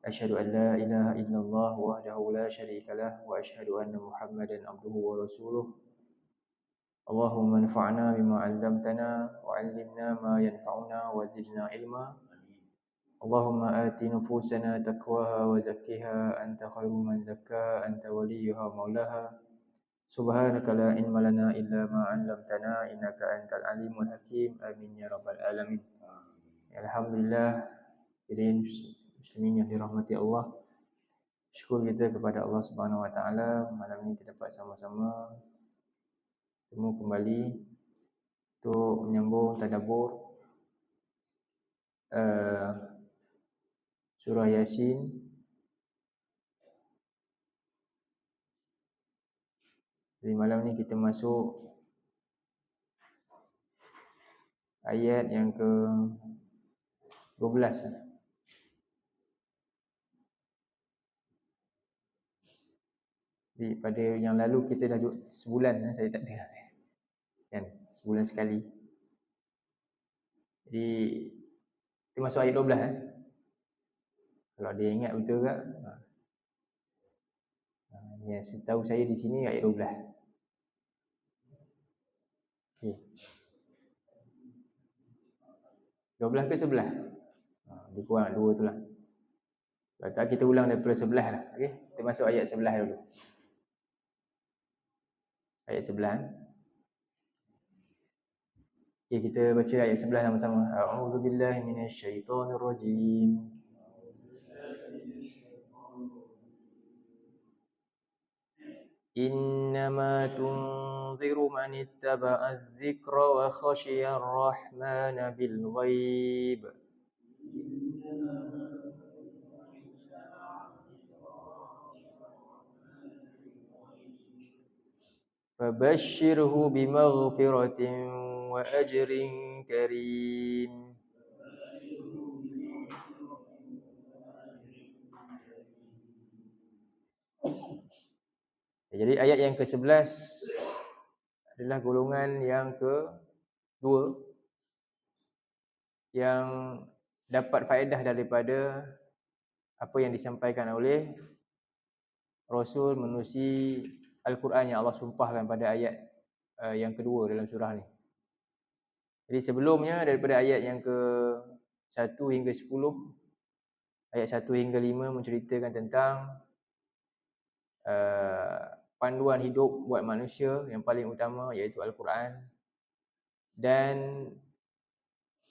أشهد أن لا إله إلا الله وحده لا شريك له وأشهد أن محمدا عبده ورسوله اللهم انفعنا بما علمتنا وعلمنا ما ينفعنا وزدنا علما اللهم آت نفوسنا تقواها وزكها أنت خير من زكاها أنت وليها ومولاها سبحانك لا علم لنا إلا ما علمتنا إنك أنت العليم الحكيم آمين يا رب العالمين. Alhamdulillah, hadirin muslimin yang dirahmati Allah. Syukur kita kepada Allah Subhanahu Wa Taala malam ini kita dapat sama-sama bertemu kembali untuk menyambung tadabbur surah Yasin. Jadi malam ni kita masuk ayat yang ke-12. Jadi pada yang lalu kita dah duduk sebulan saya tak ada. Kan? Sebulan sekali. Jadi kita masuk ayat 12 Kalau dia ingat betul ke? Ya, setahu saya di sini ayat 12. Okey. 12 ke 11? Lebih kurang 2 tu lah. Kalau tak kita ulang daripada 11 lah. Okey. Kita masuk ayat 11 dulu. Ayat 11. Okey, kita baca ayat 11 sama-sama. A'udzubillahi minasyaitonirrajim. Innama tunziru man ittaba'a adh-dhikra wa khashiya ar-rahmana bil ghaib. Fabashshirhu bimaghfiratin wa ajrin karim. Jadi ayat yang ke-11 adalah golongan yang ke-2 yang dapat faedah daripada apa yang disampaikan oleh Rasul menerusi Al-Quran yang Allah sumpahkan pada ayat yang kedua dalam surah ni. Jadi sebelumnya daripada ayat yang ke-1 hingga 10, ayat 1 hingga 5 menceritakan tentang panduan hidup buat manusia yang paling utama iaitu Al-Quran, dan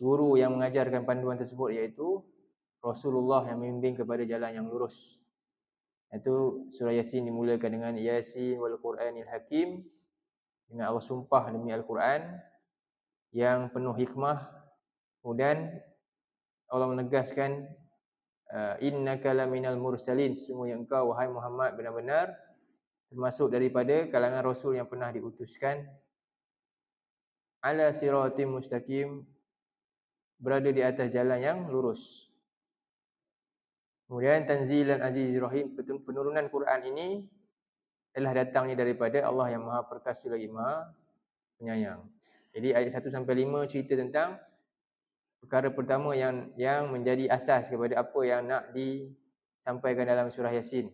guru yang mengajarkan panduan tersebut iaitu Rasulullah yang membimbing kepada jalan yang lurus. Itu surah Yasin dimulakan dengan Yasin wal Quranil Hakim, dengan Allah sumpah demi Al-Quran yang penuh hikmah. Kemudian Allah menegaskan innaka laminal mursalin, sesungguhnya engkau wahai Muhammad benar-benar termasuk daripada kalangan rasul yang pernah diutuskan, ala siratim mustaqim, berada di atas jalan yang lurus. Kemudian tanzilan azizir rahim, penurunan Quran ini adalah datangnya daripada Allah yang Maha Perkasa lagi Maha Penyayang. Jadi ayat 1 sampai 5 cerita tentang perkara pertama yang menjadi asas kepada apa yang nak disampaikan dalam surah Yasin,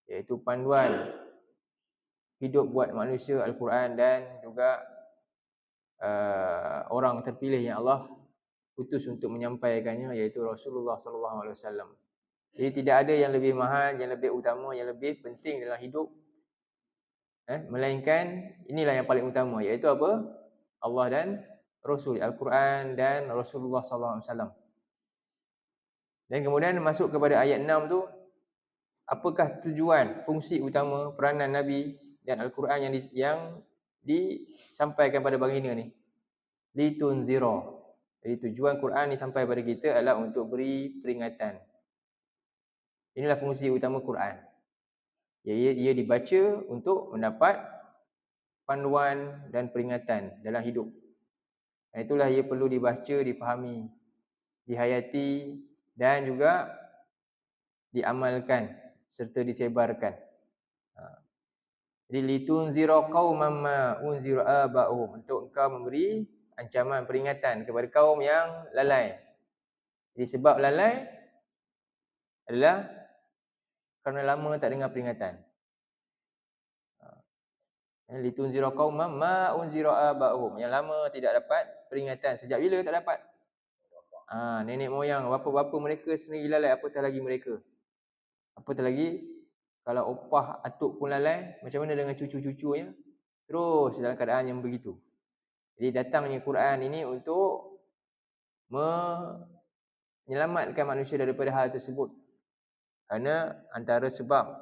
iaitu panduan hidup buat manusia Al-Quran dan juga orang terpilih yang Allah utus untuk menyampaikannya, iaitu Rasulullah sallallahu alaihi wasallam. Jadi tidak ada yang lebih mahal, yang lebih utama, yang lebih penting dalam hidup melainkan inilah yang paling utama, iaitu apa? Allah dan Rasul, Al-Quran dan Rasulullah sallallahu alaihi wasallam. Dan kemudian masuk kepada ayat 6 tu, apakah tujuan, fungsi utama peranan Nabi dan Al-Quran yang disampaikan pada baginda ni? Litunzira. Jadi tujuan Quran ni sampai pada kita adalah untuk beri peringatan. Inilah fungsi utama Quran. Ia dibaca untuk mendapat panduan dan peringatan dalam hidup. Dan itulah ia perlu dibaca, dipahami, dihayati dan juga diamalkan serta disebarkan. Jadi litunzira qauman ma unzira aba'uhum, untuk engkau memberi ancaman peringatan kepada kaum yang lalai. Jadi sebab lalai adalah kerana lama tak dengar peringatan. Litunzira qauman ma unzira aba'uhum. Yang lama tidak dapat peringatan. Sejak bila tak dapat? Nenek moyang, bapa-bapa mereka sendiri lalai, apatah lagi mereka. Apatah lagi kalau opah atuk pun lalai, macam mana dengan cucu-cucunya? Terus dalam keadaan yang begitu. Jadi datangnya Quran ini untuk menyelamatkan manusia daripada hal tersebut. Kerana antara sebab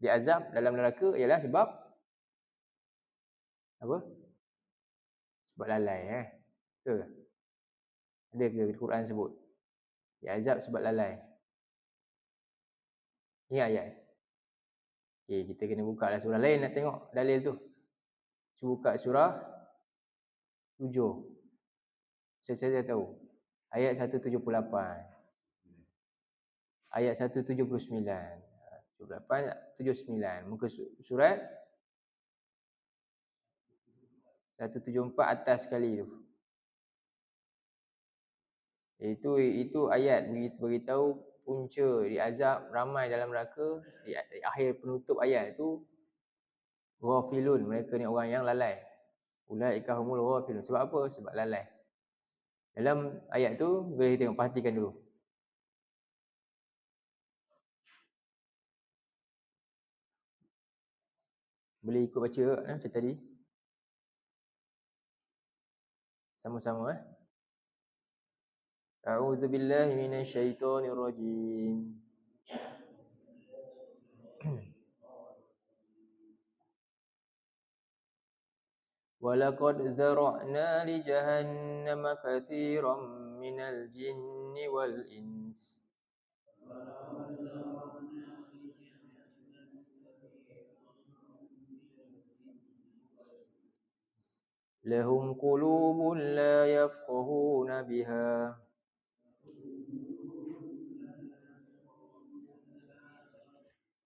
diazab dalam neraka ialah sebab apa? Sebab lalai. Ke? Ada ke Quran sebut? Diazab sebab lalai. Ingat ayat? Okay, kita kena buka lah surah lain nak tengok dalil tu. Cuba buka surah 7. Saya tahu. Ayat 178. Ayat 179. 78, 79. Muka surat 174 atas sekali tu. Itu ayat beritahu punca diazab ramai dalam neraka. Di akhir penutup ayat tu, ghafilun, mereka ni orang yang lalai. Ulaika humul ghafilun. Sebab apa? Sebab lalai. Dalam ayat tu boleh tengok, perhatikan dulu. Boleh ikut baca macam tadi. Sama-sama. A'udzubillahi minasyaitonirrajim. Walaqad zara'na li jahannama katsiran minal jinni wal ins. Lahum qulubun la yafqahuna biha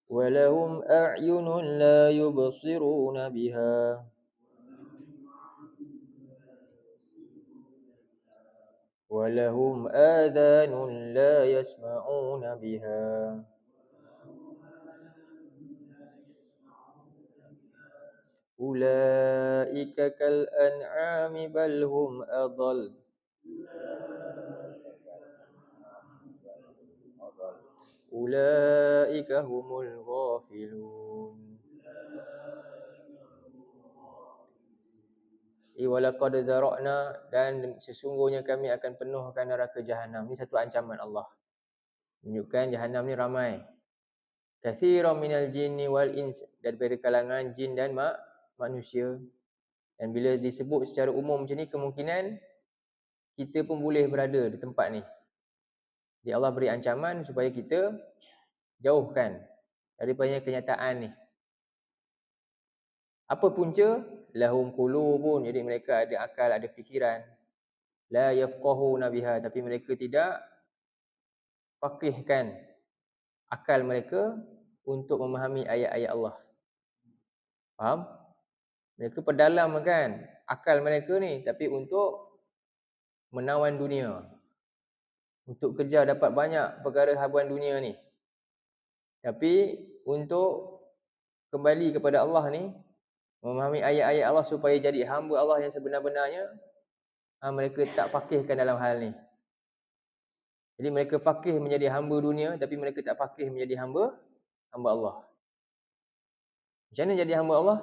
wa lahum a'yunun la yubsiruna biha wa lahum adhanun la yasma'una biha ulaika kal an'ami bal hum adall ulaika humul ghafilun. Walaqad zara'na, dan sesungguhnya kami akan penuhkan neraka jahanam. Ini satu ancaman Allah. Menunjukkan jahanam ni ramai. Katsiran minal jinni wal ins, daripada kalangan jin dan manusia. Dan bila disebut secara umum macam ni, kemungkinan kita pun boleh berada di tempat ni. Jadi Allah beri ancaman supaya kita jauhkan daripada kenyataan ni. Apa punca? Lahum qulubun, jadi mereka ada akal, ada fikiran. La yafqahuna biha, tapi mereka tidak faqihkan akal mereka untuk memahami ayat-ayat Allah. Faham? Mereka perdalamkan akal mereka ni, tapi untuk menawan dunia, untuk kejar dapat banyak perkara habuan dunia ni. Tapi untuk kembali kepada Allah ni, memahami ayat-ayat Allah supaya jadi hamba Allah yang sebenar-benarnya, mereka tak faqihkan dalam hal ni. Jadi mereka faqih menjadi hamba dunia, tapi mereka tak faqih menjadi hamba Allah. Macam mana jadi hamba Allah?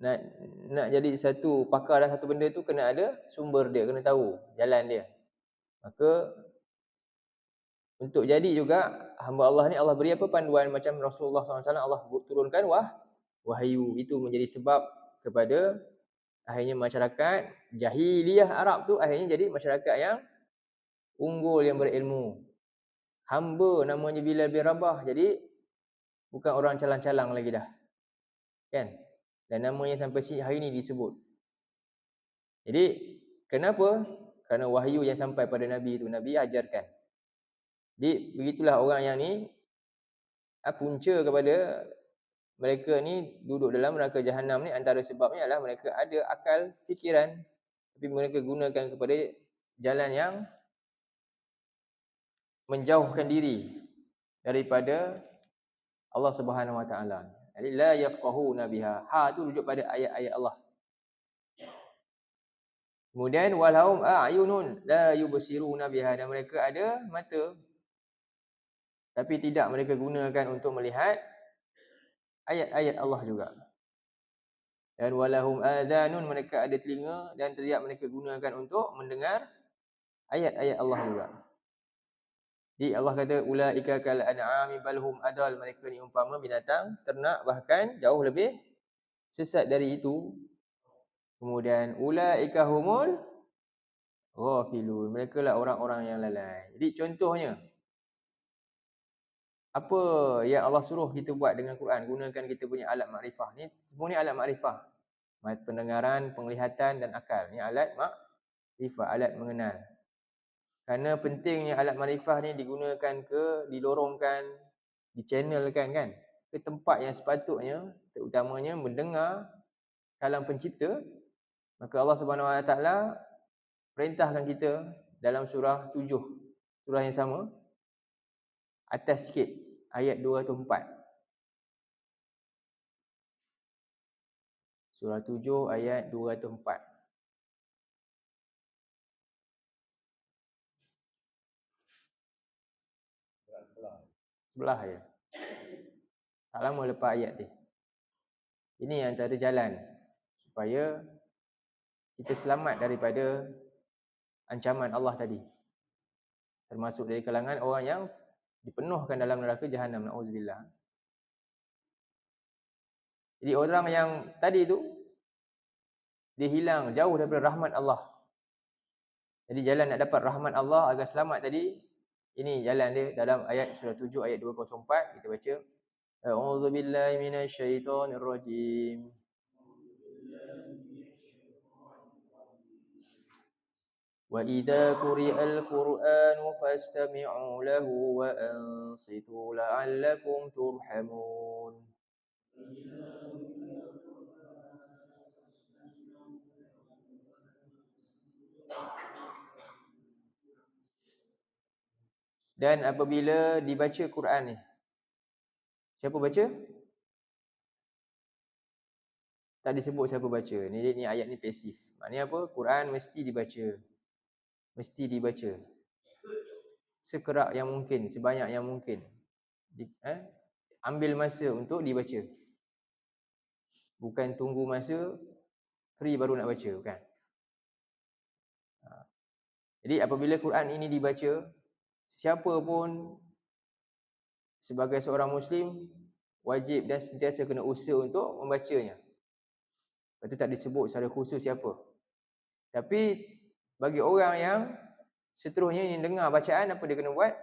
Nak jadi satu pakar dalam satu benda tu, kena ada sumber dia, kena tahu jalan dia. Maka untuk jadi juga hamba Allah ni, Allah beri apa? Panduan. Macam Rasulullah SAW, Allah turunkan wahyu. Itu menjadi sebab kepada akhirnya masyarakat jahiliyah Arab tu akhirnya jadi masyarakat yang unggul, yang berilmu. Hamba namanya Bilal bin Rabah, jadi bukan orang calang-calang lagi dah, kan? Dan namanya sampai hari ni disebut. Jadi kenapa? Kerana wahyu yang sampai pada Nabi itu, Nabi ajarkan. Jadi begitulah orang yang ni, punca kepada mereka ni duduk dalam neraka jahanam ni, antara sebabnya adalah mereka ada akal fikiran, tapi mereka gunakan kepada jalan yang menjauhkan diri daripada Allah Subhanahu Wa Taala. Jadi la yafqahuna biha. Ha tu rujuk pada ayat-ayat Allah. Kemudian walahum a'yunun la yubsiruna biha, dan mereka ada mata tapi tidak mereka gunakan untuk melihat ayat-ayat Allah juga. Dan walahum adhanun, mereka ada telinga dan tidak mereka gunakan untuk mendengar ayat-ayat Allah juga. Jadi Allah kata ulaika kal an'ami bal hum adal, mereka ni umpama binatang ternak, bahkan jauh lebih sesat dari itu. Kemudian ulaika humul ghafilun, mereka lah orang-orang yang lalai. Jadi contohnya apa yang Allah suruh kita buat dengan Quran, gunakan kita punya alat makrifah. Ni semua ni alat makrifah. Pendengaran, penglihatan dan akal. Ni alat makrifah, alat mengenal. Kerana pentingnya alat makrifah ni digunakan ke, dilorongkan, dichannelkan kan, ke tempat yang sepatutnya, terutamanya mendengar kalam pencipta. Maka Allah Subhanahu Wa Taala perintahkan kita dalam surah 7, surah yang sama, atas sikit, ayat 204. Surah 7 ayat 204. Sebelah je. Tak lama lepas ayat ni. Ini antara jalan supaya kita selamat daripada ancaman Allah tadi. Termasuk dari kalangan orang yang dipenuhkan dalam neraka Jahannam, na'udzubillah. Jadi orang yang tadi tu dia hilang jauh daripada rahmat Allah. Jadi jalan nak dapat rahmat Allah agar selamat tadi, ini jalan dia dalam ayat surah 7 ayat 204. Kita baca, a'udzubillahi minasyaitonirrajim. Wa idza quri'al Qur'anu fastami'u lahu wa ansitu la'allakum turhamun. Dan apabila dibaca Quran ni, siapa baca? Tak disebut siapa baca. Ni ayat ni pasif. Maknanya apa? Quran mesti dibaca. Mesti dibaca. Sekerak yang mungkin, sebanyak yang mungkin. Ambil masa untuk dibaca. Bukan tunggu masa free baru nak baca, bukan. Jadi apabila Quran ini dibaca, siapa pun sebagai seorang Muslim wajib dan sentiasa kena usaha untuk membacanya. Lepas tu tak disebut secara khusus siapa. Tapi bagi orang yang seterusnya ingin dengar bacaan, apa dia kena buat?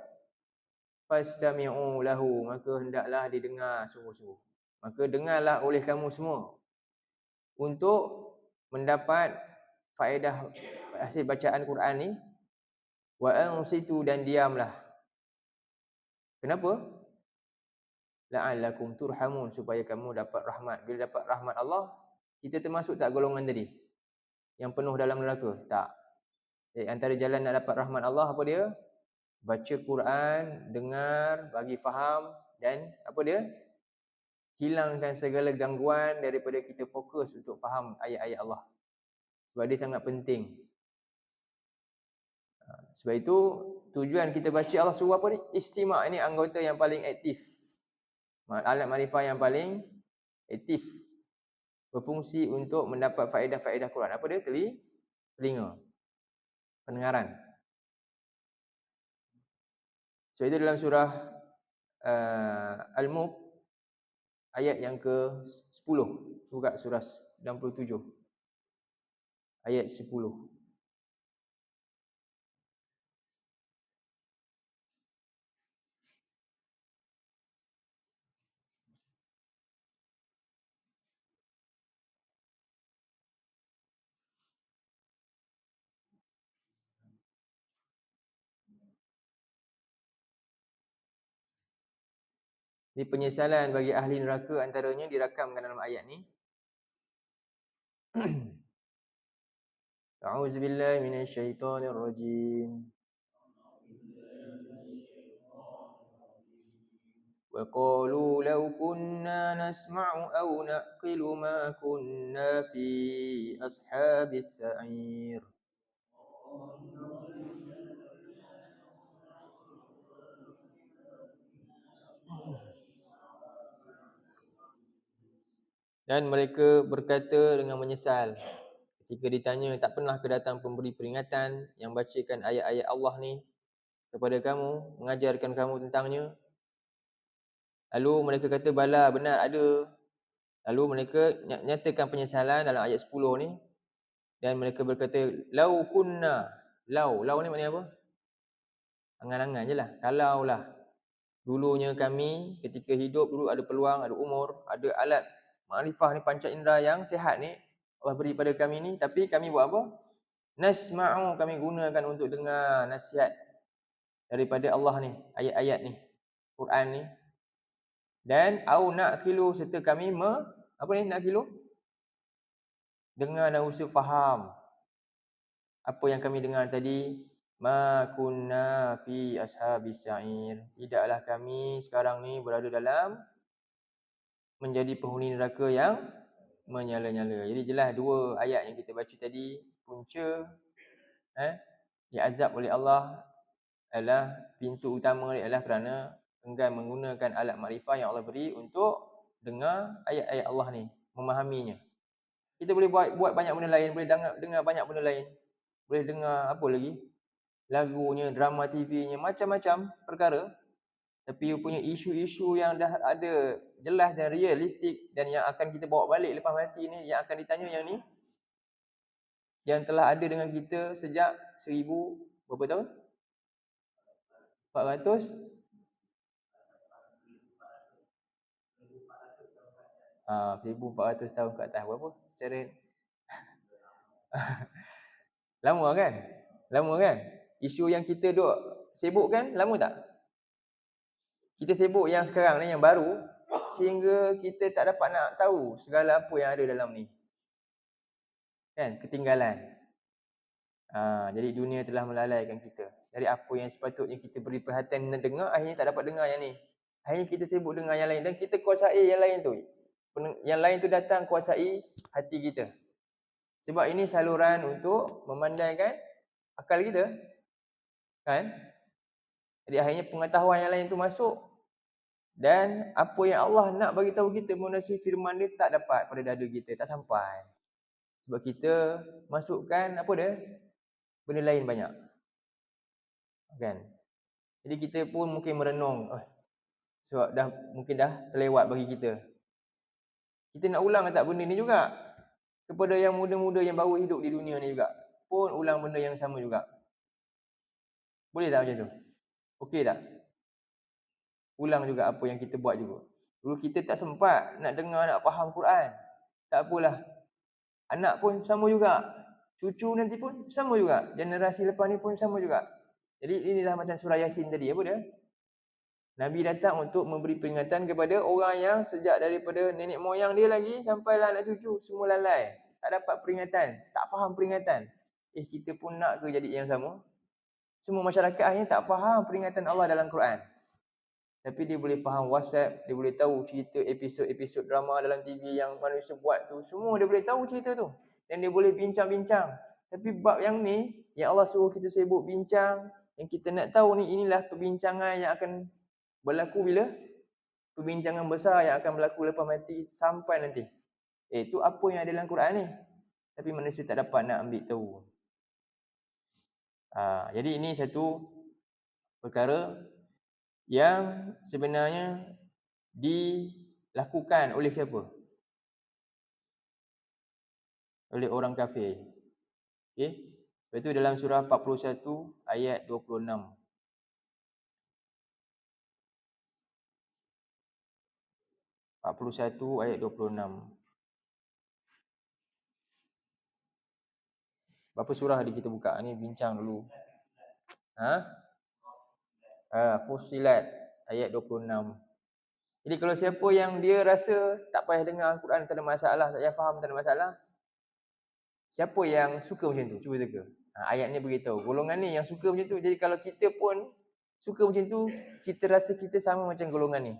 Fastami'u lahu, maka hendaklah didengar sungguh-sungguh. Maka dengarlah oleh kamu semua untuk mendapat faedah hasil bacaan Quran ni. Wa ansitu, dan diamlah. Kenapa? La'allakum turhamun, supaya kamu dapat rahmat. Bila dapat rahmat Allah, kita termasuk tak golongan tadi yang penuh dalam neraka? Tak. Jadi antara jalan nak dapat rahmat Allah apa dia? Baca Quran, dengar, bagi faham, dan apa dia? Hilangkan segala gangguan daripada kita fokus untuk faham ayat-ayat Allah. Sebab dia sangat penting. Sebab itu tujuan kita baca, Allah suruh apa ni? Istimak, ini anggota yang paling aktif. Alat makrifah yang paling aktif, berfungsi untuk mendapat faedah-faedah Quran. Apa dia? Telinga. Pendengaran. So itu dalam surah Al-Mulk ayat yang ke-10, juga surah 67 ayat 10. Ini penyesalan bagi ahli neraka antaranya dirakamkan dalam ayat ni. A'udzubillahi minasyaitonirrajim. وقالوا لو كنا نسمع أو نعقل ما كنا في أصحاب السعير. Dan mereka berkata dengan menyesal ketika ditanya, tak pernah datang pemberi peringatan yang bacakan ayat-ayat Allah ni kepada kamu, mengajarkan kamu tentangnya. Lalu mereka kata, bala, benar ada. Lalu mereka nyatakan penyesalan dalam ayat 10 ni. Dan mereka berkata, lau kunna. Lau ni maknanya apa? Angan-angan je lah. Kalaulah dulunya kami ketika hidup dulu ada peluang, ada umur, ada alat makrifah ni, panca indera yang sihat ni Allah beri pada kami ni, tapi kami buat apa? Nasma'u, kami gunakan untuk dengar nasihat daripada Allah ni, ayat-ayat ni, Quran ni. Dan au na'kilu, serta kami apa ni na'kilu? Dengar dan usaha faham apa yang kami dengar tadi. Ma kunna fi ashabis sa'ir, tidaklah kami sekarang ni berada dalam menjadi penghuni neraka yang menyala-nyala. Jadi jelas dua ayat yang kita baca tadi, punca diazab oleh Allah adalah, pintu utama dia adalah kerana enggan menggunakan alat makrifah yang Allah beri untuk dengar ayat-ayat Allah ni, memahaminya. Kita boleh buat banyak benda lain, boleh dengar banyak benda lain. Boleh dengar apa lagi? Lagunya, drama TV-nya, macam-macam perkara. Tapi punya isu-isu yang dah ada jelas dan realistik dan yang akan kita bawa balik lepas mati ni, yang akan ditanya yang ni, yang telah ada dengan kita sejak 1000 berapa tahun? 400 1400 tahun ke atas. Berapa secara lama kan? Lama kan? Isu yang kita duk sibuk kan, lama tak? Kita sibuk yang sekarang ni, yang baru, sehingga kita tak dapat nak tahu segala apa yang ada dalam ni. Kan? Ketinggalan. Jadi dunia telah melalaikan kita. Dari apa yang sepatutnya kita beri perhatian dan dengar, akhirnya tak dapat dengar yang ni. Akhirnya kita sibuk dengar yang lain dan kita kuasai yang lain tu. Yang lain tu datang kuasai hati kita. Sebab ini saluran untuk memandaikan akal kita. Kan? Jadi akhirnya pengetahuan yang lain tu masuk. Dan apa yang Allah nak bagi tahu kita melalui firman dia tak dapat pada dada kita, tak sampai. Sebab kita masukkan apa dia? Benda lain banyak. Kan? Jadi kita pun mungkin merenung, sebab mungkin dah terlewat bagi kita. Kita nak ulang tak benda ni juga. Kepada yang muda-muda yang baru hidup di dunia ni juga, pun ulang benda yang sama juga. Boleh tak macam tu? Okey tak? Ulang juga apa yang kita buat juga. Dulu kita tak sempat nak dengar, nak faham Quran. Tak apalah. Anak pun sama juga. Cucu nanti pun sama juga. Generasi lepas ni pun sama juga. Jadi inilah macam surah Yasin tadi. Apa dia? Nabi datang untuk memberi peringatan kepada orang yang sejak daripada nenek moyang dia lagi sampailah anak cucu, semua lalai. Tak dapat peringatan, tak faham peringatan. Kita pun nak ke jadi yang sama? Semua masyarakat akhirnya tak faham peringatan Allah dalam Quran. Tapi dia boleh faham WhatsApp, dia boleh tahu cerita episod-episod drama dalam TV yang manusia buat tu. Semua dia boleh tahu cerita tu. Dan dia boleh bincang-bincang. Tapi bab yang ni, yang Allah suruh kita sibuk bincang, yang kita nak tahu ni, inilah perbincangan yang akan berlaku bila? Perbincangan besar yang akan berlaku lepas mati sampai nanti. Itu apa yang ada dalam Quran ni. Tapi manusia tak dapat nak ambil tahu. Jadi ini satu perkara yang sebenarnya dilakukan oleh siapa? Oleh orang kafir. Okey. Lepas tu dalam surah 41 ayat 26. 41 ayat 26. Berapa surah tadi kita buka ni, bincang dulu. Fussilat ayat 26. Jadi kalau siapa yang dia rasa tak payah dengar Al-Quran, tak ada masalah, tak payah faham, tak ada masalah. Siapa yang suka macam tu? Cuba teka. Ayat ni beritahu. Golongan ni yang suka macam tu. Jadi kalau kita pun suka macam tu, cita rasa kita sama macam golongan ni.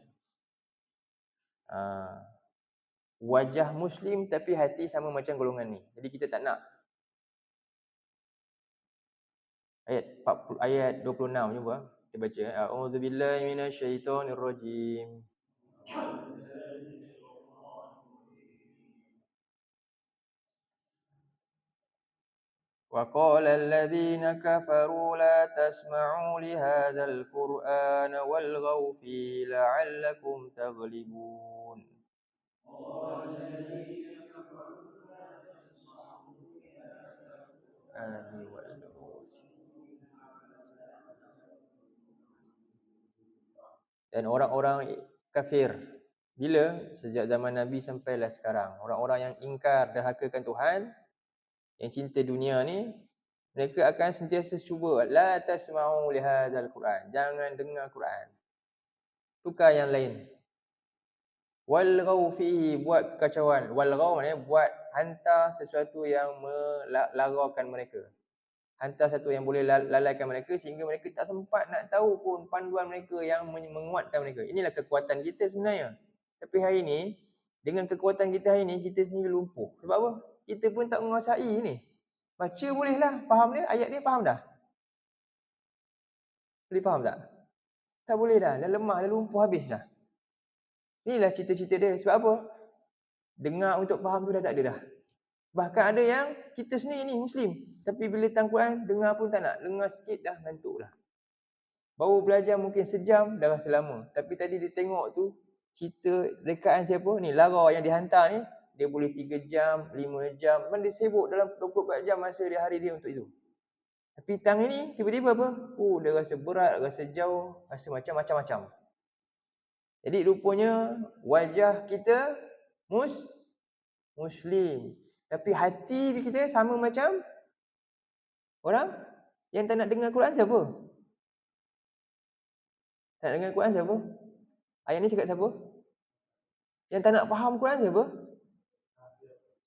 Wajah Muslim tapi hati sama macam golongan ni. Jadi kita tak nak. Ayat 26 cuba kita baca. A'udzubillahi minasyaitonirrajim. وقال الذين كفروا لا تسمعوا لهذا القرآن والغوا فيه لعلكم تغلبون. Dan orang-orang kafir, bila? Sejak zaman Nabi sampailah sekarang, orang-orang yang ingkar derhakakan Tuhan, yang cinta dunia ni, mereka akan sentiasa cuba la tasma'u li hadzal Quran, jangan dengar Quran, tukar yang lain. Walghaw fihi, buat kekacauan. Walghaw maknanya buat, hantar sesuatu yang melaraukan mereka, hantar satu yang boleh lalaikan mereka sehingga mereka tak sempat nak tahu pun panduan mereka yang menguatkan mereka. Inilah kekuatan kita sebenarnya. Tapi hari ni, dengan kekuatan kita hari ni, kita sendiri lumpuh. Sebab apa? Kita pun tak menguasai ni. Baca bolehlah, faham dia, ayat dia faham dah? Boleh faham tak? Tak boleh dah, dah lemah, dah lumpuh habis dah. Inilah cita-cita dia. Sebab apa? Dengar untuk faham tu dah tak ada dah. Bahkan ada yang kita sendiri ni Muslim, tapi bila tang Quran, dengar pun tak nak. Dengar sikit dah ngantuk dah. Baru belajar mungkin sejam, dah rasa lama. Tapi tadi dia tengok tu, cerita rekaan siapa ni, lara yang dihantar ni, dia boleh 3 jam, 5 jam. Memang dia sibuk dalam 24 jam masa dia hari dia untuk itu. Tapi tang ini, tiba-tiba apa? Dia rasa berat, rasa jauh, rasa macam-macam. Jadi rupanya, wajah kita Muslim. Tapi hati kita sama macam orang yang tak nak dengar Quran siapa? Tak nak dengar Quran siapa? Ayat ni cakap siapa? Yang tak nak faham Quran siapa?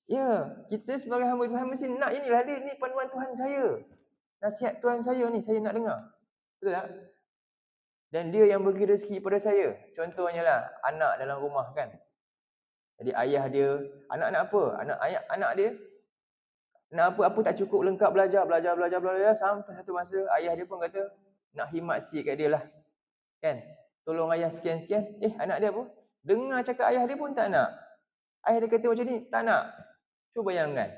Ya, kita sebagai hamba Tuhan mesti nak inilah dia, ni panduan Tuhan saya. Nasihat Tuhan saya ni, saya nak dengar. Betul tak? Dan dia yang bagi rezeki pada saya. Contohnya lah, anak dalam rumah kan. Jadi ayah dia, anak nak apa? Anak dia nak apa tak cukup lengkap belajar sampai satu masa ayah dia pun kata nak khidmat sikit kat dia lah. Kan? Tolong ayah sekian-sekian. Anak dia apa? Dengar cakap ayah dia pun tak nak. Ayah dia kata macam ni, tak nak. Cuba bayangkan.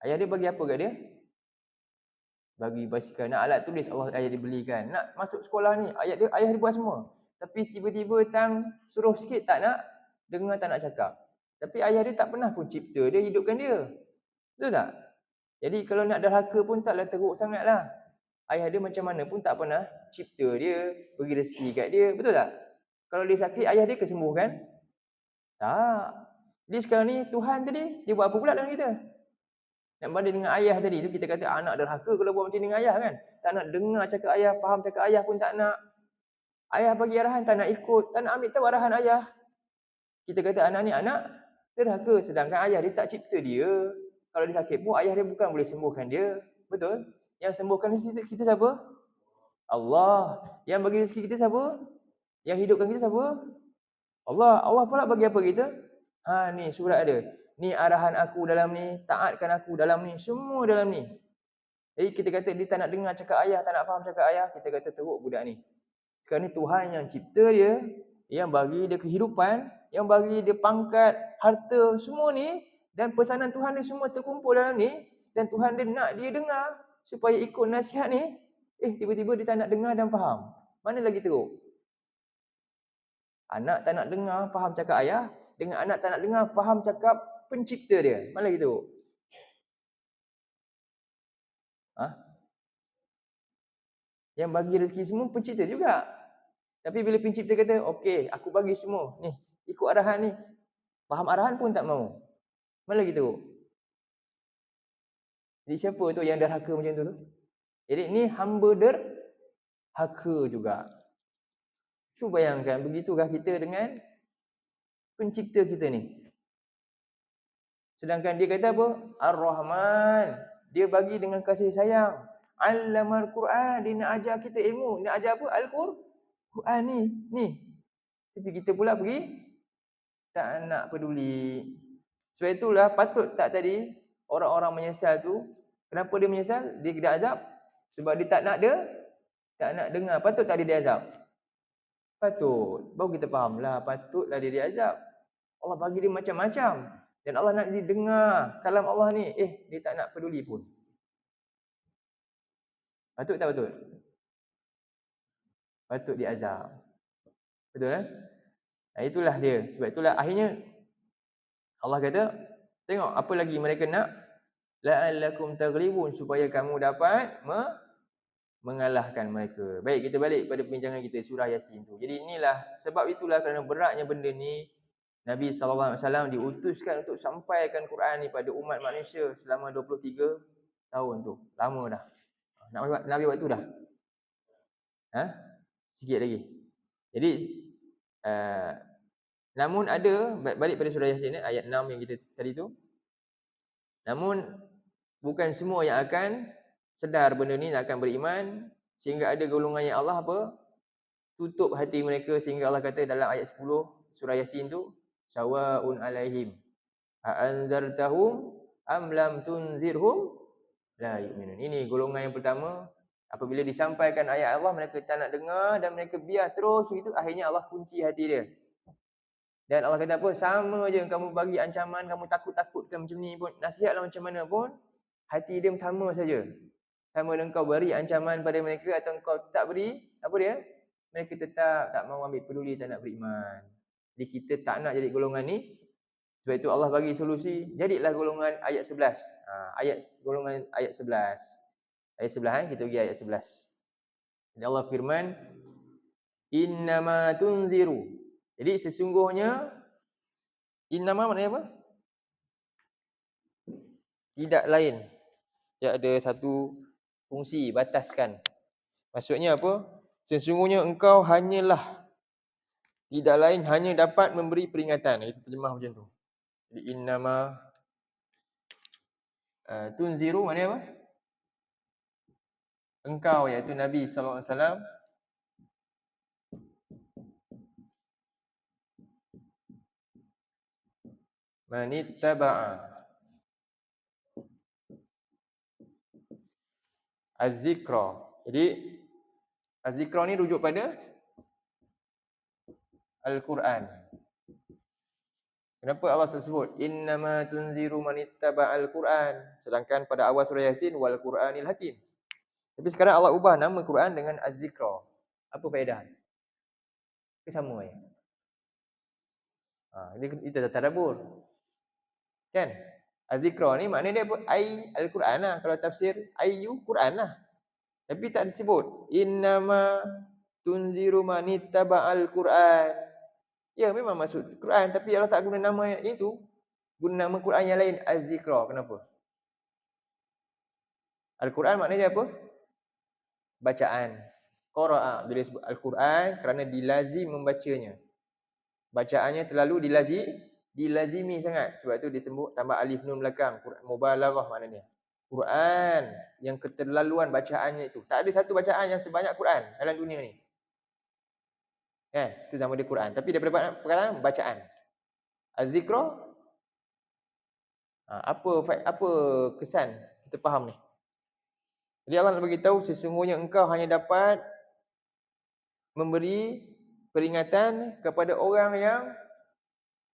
Ayah dia bagi apa kat dia? Bagi basikal, nak alat tulis ayah dia belikan. Nak masuk sekolah ni, ayah dia buat semua. Tapi tiba-tiba suruh sikit tak nak, dengar tak nak cakap. Tapi ayah dia tak pernah pun cipta dia, hidupkan dia. Betul tak? Jadi kalau nak derhaka pun taklah teruk sangatlah. Ayah dia macam mana pun tak pernah cipta dia, bagi rezeki kat dia. Betul tak? Kalau dia sakit, ayah dia kesembuhkan? Tak. Jadi sekarang ni Tuhan tadi, dia buat apa pula dengan kita? Nak banding dengan ayah tadi tu, kita kata anak derhaka kalau buat macam dengan ayah kan. Tak nak dengar cakap ayah, faham cakap ayah pun tak nak. Ayah bagi arahan tak nak ikut, tak nak ambil tahu arahan ayah. Kita kata anak ni anak derhaka, sedangkan ayah dia tak cipta dia. Kalau dia sakit pun ayah dia bukan boleh sembuhkan dia. Betul? Yang sembuhkan kita siapa? Allah. Yang bagi rezeki kita siapa? Yang hidupkan kita siapa? Allah. Allah pula bagi apa kita? Ni surat ada. Ni arahan aku dalam ni, taatkan aku dalam ni, semua dalam ni. Jadi kita kata dia tak nak dengar cakap ayah, tak nak faham cakap ayah, kita kata teruk budak ni. Sekarang ni Tuhan yang cipta dia, yang bagi dia kehidupan, yang bagi dia pangkat, harta, semua ni, dan pesanan Tuhan ni semua terkumpul dalam ni, dan Tuhan dia nak dia dengar supaya ikut nasihat ni. Tiba-tiba dia tak nak dengar dan faham. Mana lagi teruk? Anak tak nak dengar, faham cakap ayah, dengan anak tak nak dengar, faham cakap pencipta dia. Mana lagi teruk? Yang bagi rezeki semua pencipta juga. Tapi bila pencipta kata, okey, aku bagi semua. Ni, ikut arahan ni. Faham arahan pun tak mau. Mana lagi teruk? Jadi siapa tu yang derhaka macam tu? Jadi ni hamba derhaka juga. Cuba bayangkan, begitukah kita dengan pencipta kita ni? Sedangkan dia kata apa? Ar-Rahman. Dia bagi dengan kasih sayang. Allamal Quran. Dia nak ajar kita ilmu. Nak ajar apa? Al-Quran ni. Tapi kita pula pergi Tak nak peduli. Sebab itulah patut tak tadi orang-orang menyesal tu, kenapa dia menyesal? Dia kena azab sebab dia tak nak dengar. Patut tak dia diazab? Patut. Baru kita fahamlah, patutlah dia diazab. Allah bagi dia macam-macam. Dan Allah nak dia dengar kalam Allah ni. Dia tak nak peduli pun. Patut tak patut? Patut diazab. Betul kan? Itulah dia. Sebab itulah akhirnya Allah kata, tengok apa lagi mereka nak? La'allakum taghlibun, supaya kamu dapat mengalahkan mereka. Baik, kita balik pada perbincangan kita surah Yasin tu. Jadi sebab itulah kerana beratnya benda ni, Nabi SAW diutuskan untuk sampaikan Quran ni pada umat manusia selama 23 tahun tu. Lama dah. Nabi waktu dah. Sikit lagi. Jadi namun ada, balik pada surah Yasin ayat 6 yang kita tadi tu. Namun bukan semua yang akan sedar benda ni, akan beriman, sehingga ada golongan yang Allah tutup hati mereka, sehingga Allah kata dalam ayat 10 surah Yasin tu, sawaun alaihim a'anzartahum am lam tunzirhum la yu'minun. Ini golongan yang pertama, apabila disampaikan ayat Allah mereka tak nak dengar dan mereka biar terus begitu, akhirnya Allah kunci hati dia. Dan Allah kata apa? Sama je kamu bagi ancaman, kamu takut-takutkan macam ni pun, nasihatlah macam mana pun, hati dia sama saja. Sama dengan kau beri ancaman pada mereka atau kau tak beri, apa dia? Mereka tetap tak mahu ambil peduli, tak nak beriman. Jadi kita tak nak jadi golongan ni. Sebab itu Allah bagi solusi, jadilah golongan ayat 11. Golongan ayat 11. Ayat 11 kita pergi ayat 11. Jadi Allah firman, innama tunziru. Jadi sesungguhnya, innama maknanya apa? Tidak lain. Dia ada satu fungsi, bataskan. Maksudnya apa? Sesungguhnya engkau hanyalah, tidak lain hanya dapat memberi peringatan. Itu terjemah macam tu. Jadi innama tunziru maknanya apa? Engkau, iaitu Nabi SAW, manittaba'a az-zikra. Jadi az-zikra ni rujuk pada Al-Quran. Kenapa Allah sebut innama tunziru manittaba'al Quran, sedangkan pada awal surah Yasin wal Quranil Hakim. Tapi sekarang Allah ubah nama Quran dengan az-zikra. Apa faedah? Sama ya. Ini kita tadabbur. Kan? Az-zikra ni maknanya dia apa? Al-Quran lah. Kalau tafsir ayu Quran lah. Tapi tak disebut innama tunziru manittaba'al Quran. Ya, memang maksud Quran, tapi Allah tak guna nama itu. Guna nama Quran yang lain, az-zikra. Kenapa? Al-Quran maknanya apa? Bacaan. Qara'a, bila disebut Al-Quran kerana dilazim membacanya. Bacaannya terlalu dilazimi sangat. Sebab tu tambah alif nun belakang. Mubalaghah maknanya. Quran yang keterlaluan bacaannya itu. Tak ada satu bacaan yang sebanyak Quran dalam dunia ni. Itu nama dia Quran. Tapi daripada perkataan bacaan. Az-zikra, apa kesan kita faham ni? Jadi Allah nak bagi tahu sesungguhnya engkau hanya dapat memberi peringatan kepada orang yang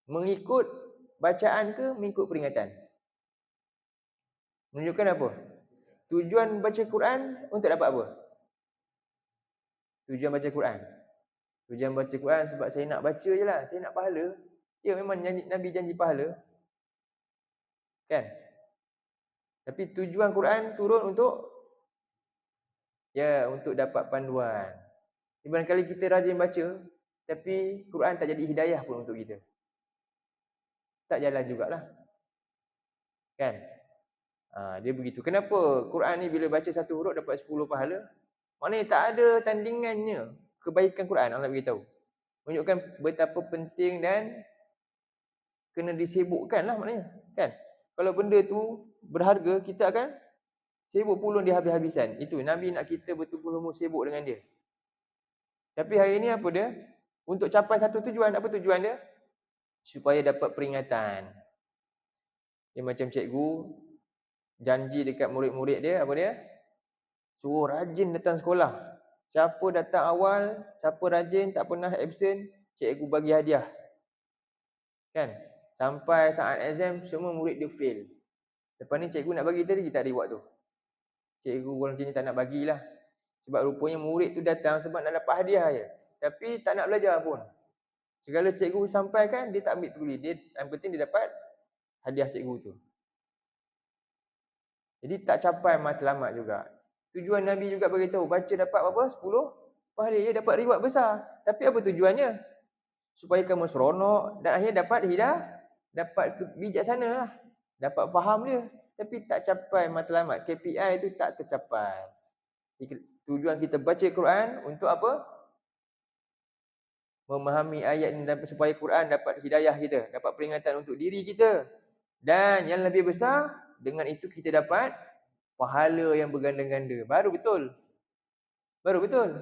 mengikut bacaan ke mengikut peringatan. Menunjukkan apa? Tujuan baca Quran untuk dapat apa? Tujuan baca Quran. Tujuan baca Quran sebab saya nak baca je lah. Saya nak pahala. Ya, memang Nabi janji pahala. Kan? Tapi tujuan Quran turun untuk dapat panduan. Barangkali kita rajin baca, tapi Quran tak jadi hidayah pun untuk kita. Tak jalan jugalah. Kan? Dia begitu. Kenapa Quran ni bila baca satu huruf dapat 10 pahala? Maknanya tak ada tandingannya kebaikan Quran, Allah beritahu. Menunjukkan betapa penting dan kena disibukkan lah maknanya. Kan? Kalau benda tu berharga, kita akan sibuk pulun dia habis-habisan. Itu Nabi nak kita betul-betul sibuk dengan dia. Tapi hari ini apa dia? Untuk capai satu tujuan. Apa tujuan dia? supaya dapat peringatan. Dia macam cikgu janji dekat murid-murid dia, apa dia? Suruh rajin datang sekolah. Siapa datang awal, siapa rajin, tak pernah absent, cikgu bagi hadiah. Kan? Sampai saat exam, semua murid dia fail. Lepas ni cikgu nak bagi dia tak reward tu. Cikgu orang macam ni tak nak bagilah. Sebab rupanya murid tu datang sebab nak dapat hadiah je. Tapi tak nak belajar pun. Segala cikgu sampaikan, dia tak ambil peduli. Dia, yang penting dia dapat hadiah cikgu tu. Jadi tak capai matlamat juga. Tujuan Nabi juga beritahu, baca dapat apa? 10 pahala, ya dapat reward besar. Tapi apa tujuannya? Supaya kamu seronok dan akhirnya dapat hidayah, dapat bijaksana lah. Dapat faham dia. Tapi tak capai matlamat. KPI itu tak tercapai. Tujuan kita baca Quran untuk apa? Memahami ayat ini supaya Quran dapat hidayah kita, dapat peringatan untuk diri kita. Dan yang lebih besar, dengan itu kita dapat pahala yang berganda-ganda. Baru betul. Baru betul.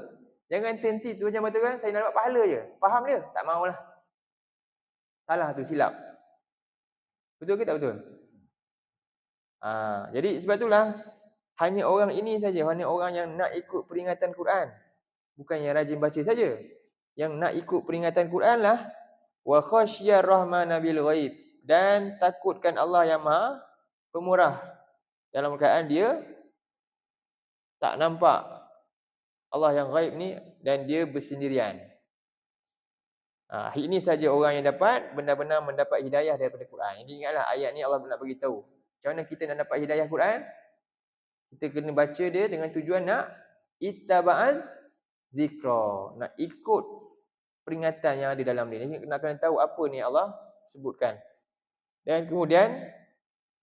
Jangan terhenti tu macam kan, saya nak dapat pahala je. Faham dia? Tak maulah. Salah tu, silap. Betul ke tak betul? Jadi sebab itulah hanya orang ini saja, hanya orang yang nak ikut peringatan Quran. Bukan yang rajin baca saja. Yang nak ikut peringatan Quran lah wa khasyar rahmana bil ghaib, dan takutkan Allah yang Maha Pemurah. Dalam keadaan dia tak nampak Allah yang ghaib ni dan dia bersendirian. Ini saja orang yang dapat benar-benar mendapat hidayah daripada Quran. Jadi ingatlah ayat ni Allah nak bagi tahu. Macam mana kita nak dapat hidayah Quran? Kita kena baca dia dengan tujuan nak ittaba'az zikra, nak ikut peringatan yang ada dalam dia. Nak kena tahu apa ni Allah sebutkan. Dan kemudian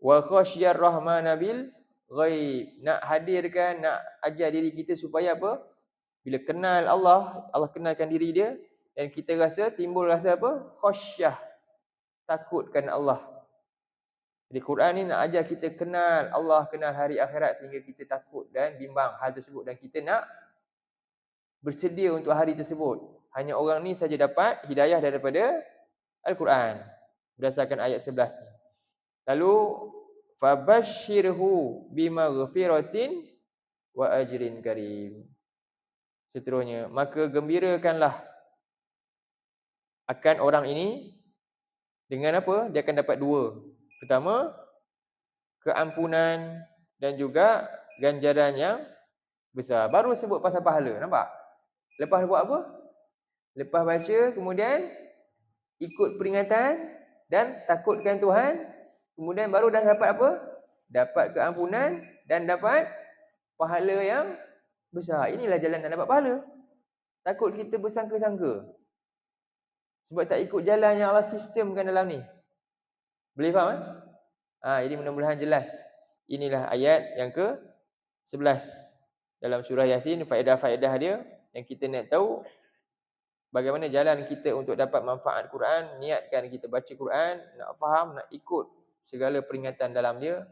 wa khasyar rahmana bil ghaib, nak hadirkan, nak ajar diri kita supaya apa? Bila kenal Allah, Allah kenalkan diri dia dan kita timbul rasa apa? Khasyah, takutkan Allah. Jadi Quran ni nak ajar kita kenal Allah, kenal hari akhirat sehingga kita takut dan bimbang hal tersebut dan kita nak bersedia untuk hari tersebut. Hanya orang ni saja dapat hidayah daripada Al-Quran berdasarkan ayat 11 ni. Lalu fabashshirhu bimaghfiratin wa ajrin karim. Seterusnya, maka gembirakanlah akan orang ini dengan apa? Dia akan dapat dua. Pertama, keampunan dan juga ganjaran yang besar. Baru sebut pasal pahala, nampak? Lepas buat apa? Lepas baca, kemudian ikut peringatan dan takutkan Tuhan. Kemudian baru dah dapat apa? Dapat keampunan dan dapat pahala yang besar. Inilah jalan nak dapat pahala. Takut kita bersangka-sangka. Sebab tak ikut jalan yang Allah sistemkan dalam ni. Boleh faham? Jadi mudah-mudahan jelas. Inilah ayat yang ke-11 dalam surah Yasin. Faedah-faedah dia yang kita nak tahu bagaimana jalan kita untuk dapat manfaat Quran. Niatkan kita baca Quran, nak faham, nak ikut segala peringatan dalam dia.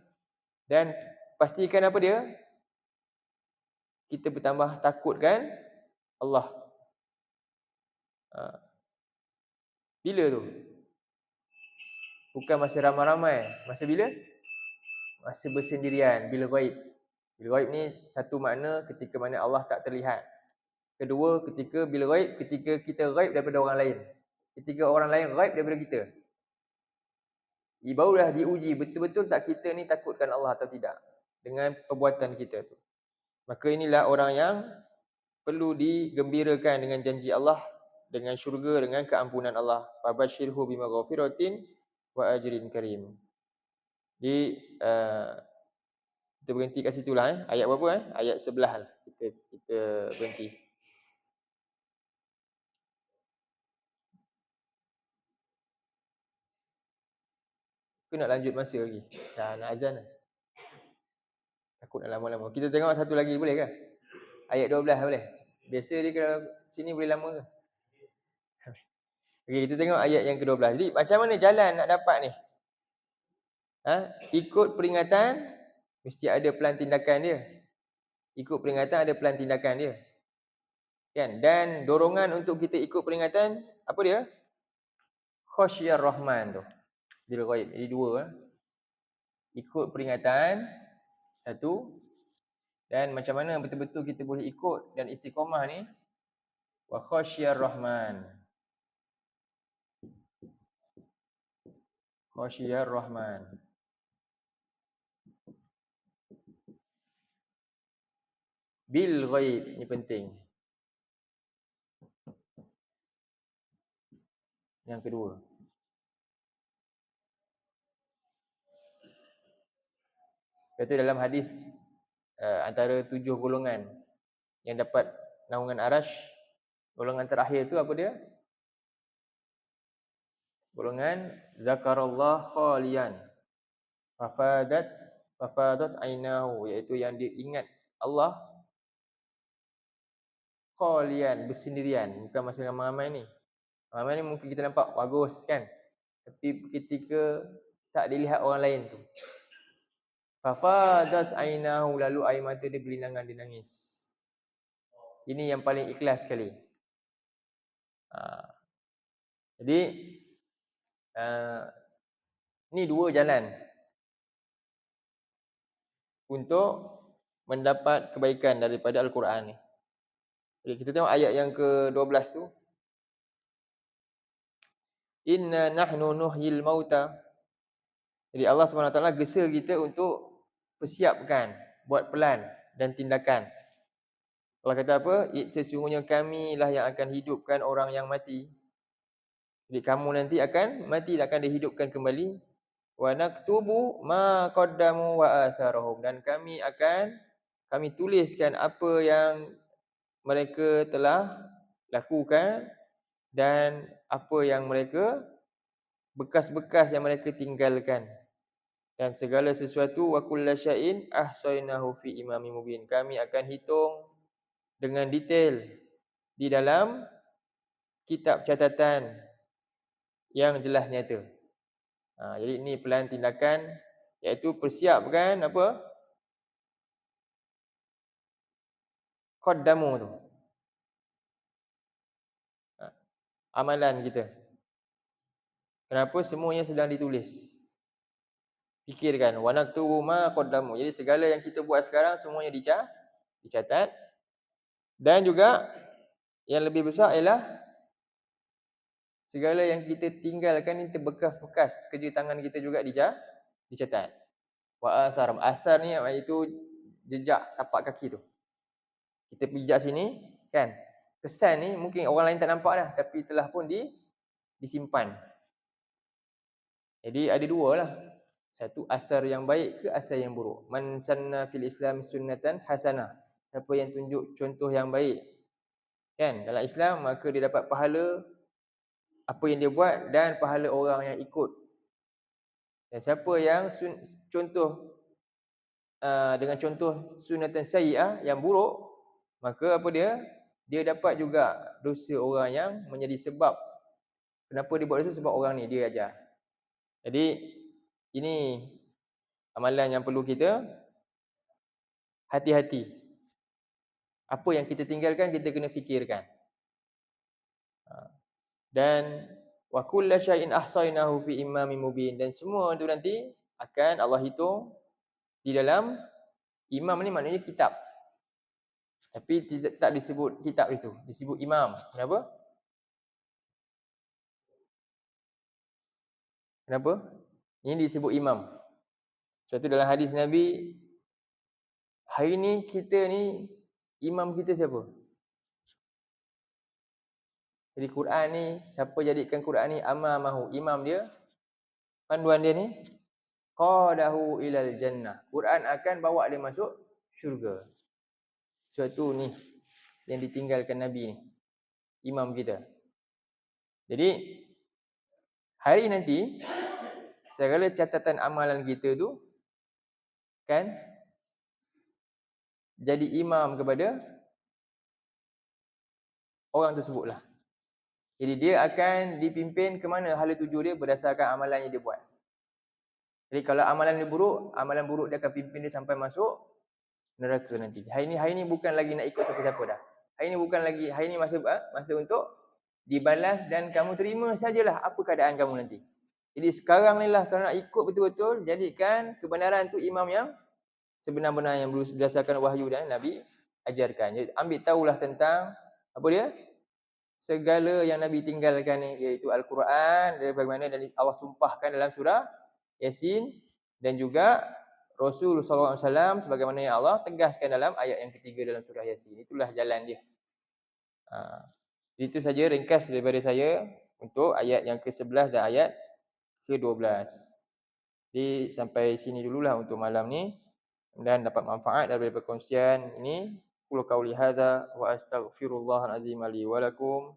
Dan pastikan apa dia? Kita bertambah takutkan Allah. Bila tu? Bukan masa ramai-ramai. Masa bila? Masa bersendirian, bila ghaib. Bila ghaib ni satu makna ketika mana Allah tak terlihat. Kedua, bila ghaib, ketika kita ghaib daripada orang lain. Ketika orang lain ghaib daripada kita. Barulah diuji betul-betul tak kita ni takutkan Allah atau tidak dengan perbuatan kita tu. Maka inilah orang yang perlu digembirakan dengan janji Allah, dengan syurga, dengan keampunan Allah. Fabashshirhu bimaghfiratin wa ajrin karim. Jadi kita berhenti kat situlah. Ayat berapa? Ayat 11 lah. Kita berhenti. Aku nak lanjut masa lagi. Dah nak azan lah. Takut nak lama-lama. Kita tengok satu lagi boleh ke? Ayat 12 boleh? Biasa dia kalau sini boleh lama ke? Okey, kita tengok ayat yang ke-12. Jadi macam mana jalan nak dapat ni? Ikut peringatan mesti ada plan tindakan dia. Ikut peringatan ada plan tindakan dia. Kan? Dan dorongan untuk kita ikut peringatan apa dia? Khasyiyar Rahman tu. Bil ghaib. Jadi dua. Ikut peringatan satu, dan macam mana betul-betul kita boleh ikut dan istiqamah ni, wa khasyiyar Rahman. Khasyiyar Rahman. Bil ghaib, ini penting. Yang kedua. Itu dalam hadis antara 7 golongan yang dapat naungan Arash, golongan terakhir tu apa dia? Golongan zakarallah khalian fafadat ainahu, iaitu yang dia ingat Allah khalian, bersendirian, bukan masa ramai-ramai ni. Ramai ni mungkin kita nampak bagus kan, tapi ketika tak dilihat orang lain tu, fafadat ainahu, lalu air mata dia berlinangan, dia nangis. Ini yang paling ikhlas sekali. Jadi ni dua jalan untuk mendapat kebaikan daripada Al-Quran ni. Jadi kita tengok ayat yang ke-12 tu. Inna nahnu nuhyil mauta. Jadi Allah SWT gesa kita untuk persiapkan, buat plan dan tindakan. Allah kata apa? Sesungguhnya kamilah yang akan hidupkan orang yang mati. Jadi kamu nanti akan mati, akan dihidupkan kembali. Wa naktubu ma qaddamu wa atharahum, dan kami tuliskan apa yang mereka telah lakukan dan apa yang mereka, bekas-bekas yang mereka tinggalkan, dan segala sesuatu, wa kullasyai'in ahsaynahu fi imamin mubin, kami akan hitung dengan detail di dalam kitab catatan yang jelas nyata. Jadi ini plan tindakan, iaitu persiapkan apa? Qaddamu tu. Amalan kita. Kenapa? Semuanya sedang ditulis. Fikirkan, wa naktubu ma qaddamu. Jadi segala yang kita buat sekarang semuanya dicatat. Dan juga yang lebih besar ialah segala yang kita tinggalkan ni, bekas-bekas kerja tangan kita juga dicatat. Wa athar. Athar ni iaitu jejak tapak kaki tu. Kita pijak sini kan, kesan ni mungkin orang lain tak nampak dah, tapi telah pun disimpan. Jadi ada dua lah. Satu, asar yang baik ke asar yang buruk. Man sanna fil Islam sunnatan hasanah. Siapa yang tunjuk contoh yang baik kan dalam Islam, maka dia dapat pahala apa yang dia buat dan pahala orang yang ikut. Dan siapa yang contoh dengan contoh sunnatan sayyi'ah, yang buruk, maka apa dia? Dia dapat juga dosa orang yang menjadi sebab kenapa dia buat dosa, sebab orang ni dia ajar. Jadi ini amalan yang perlu kita hati-hati. Apa yang kita tinggalkan, kita kena fikirkan. Dan wa kullasyai'in ahsaynahu fi imamin mubin, dan semua itu nanti akan Allah hitung di dalam imam ni, maknanya kitab. Tapi tak disebut kitab itu, disebut imam. Kenapa? Kenapa? Ini disebut imam. Sebab tu dalam hadis Nabi, hari ni kita ni, imam kita siapa? Jadi Quran ni, siapa jadikan Quran ni amamahu, imam dia, panduan dia ni, qadahu ilal jannah, Quran akan bawa dia masuk syurga. Sebab tu ni yang ditinggalkan Nabi ni, imam kita. Jadi hari nanti segala catatan amalan kita tu kan jadi imam kepada orang tersebut lah. Jadi dia akan dipimpin ke mana hala tuju dia berdasarkan amalan yang dia buat. Jadi kalau amalan dia buruk, amalan buruk dia akan pimpin dia sampai masuk neraka nanti. Hari ni bukan lagi nak ikut siapa-siapa dah. Hari ni bukan lagi, hari ni masa untuk dibalas dan kamu terima sajalah apa keadaan kamu nanti. Jadi sekarang ni lah kalau nak ikut betul-betul, jadikan kebenaran tu imam yang sebenar-benar yang berdasarkan wahyu dan Nabi ajarkan. Jadi ambil tahulah tentang apa dia? Segala yang Nabi tinggalkan ni, iaitu Al-Quran, dan bagaimana dan Allah sumpahkan dalam surah Yasin, dan juga Rasul sallallahu alaihi wasallam sebagaimana yang Allah tegaskan dalam ayat yang ketiga dalam surah Yasin. Itulah jalan dia. Itu saja ringkas daripada saya untuk ayat yang ke-11 dan ayat ke-12. Jadi sampai sini dululah untuk malam ni, dan dapat manfaat daripada perkongsian ini. Qul qauli hadza wa astaghfirullahal azim li wa lakum.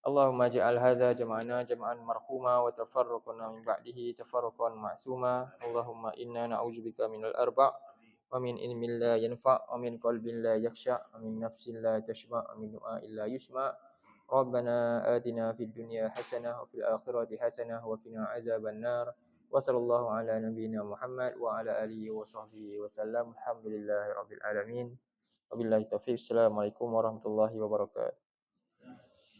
Allahumma ja'al hadza jama'ana jama'an marhuma wa tafarraqna min ba'dihi tafarraqan ma'suma. Allahumma inna na'udzubika minal arba' wa min ilmin la yanfa' wa min qalbin la yakhsha' wa min nafsin la tashba' wa min du'ain la yusma'. Rabbana atina fid dunya hasanah wa fil akhirati hasanah wa qina adzabannar. Wa sallallahu ala nabiyyina Muhammad wa ala alihi wa sahbihi wasallam. Alhamdulillahirabbil alamin. Wabillahi taufiq. Assalamualaikum warahmatullahi wabarakatuh.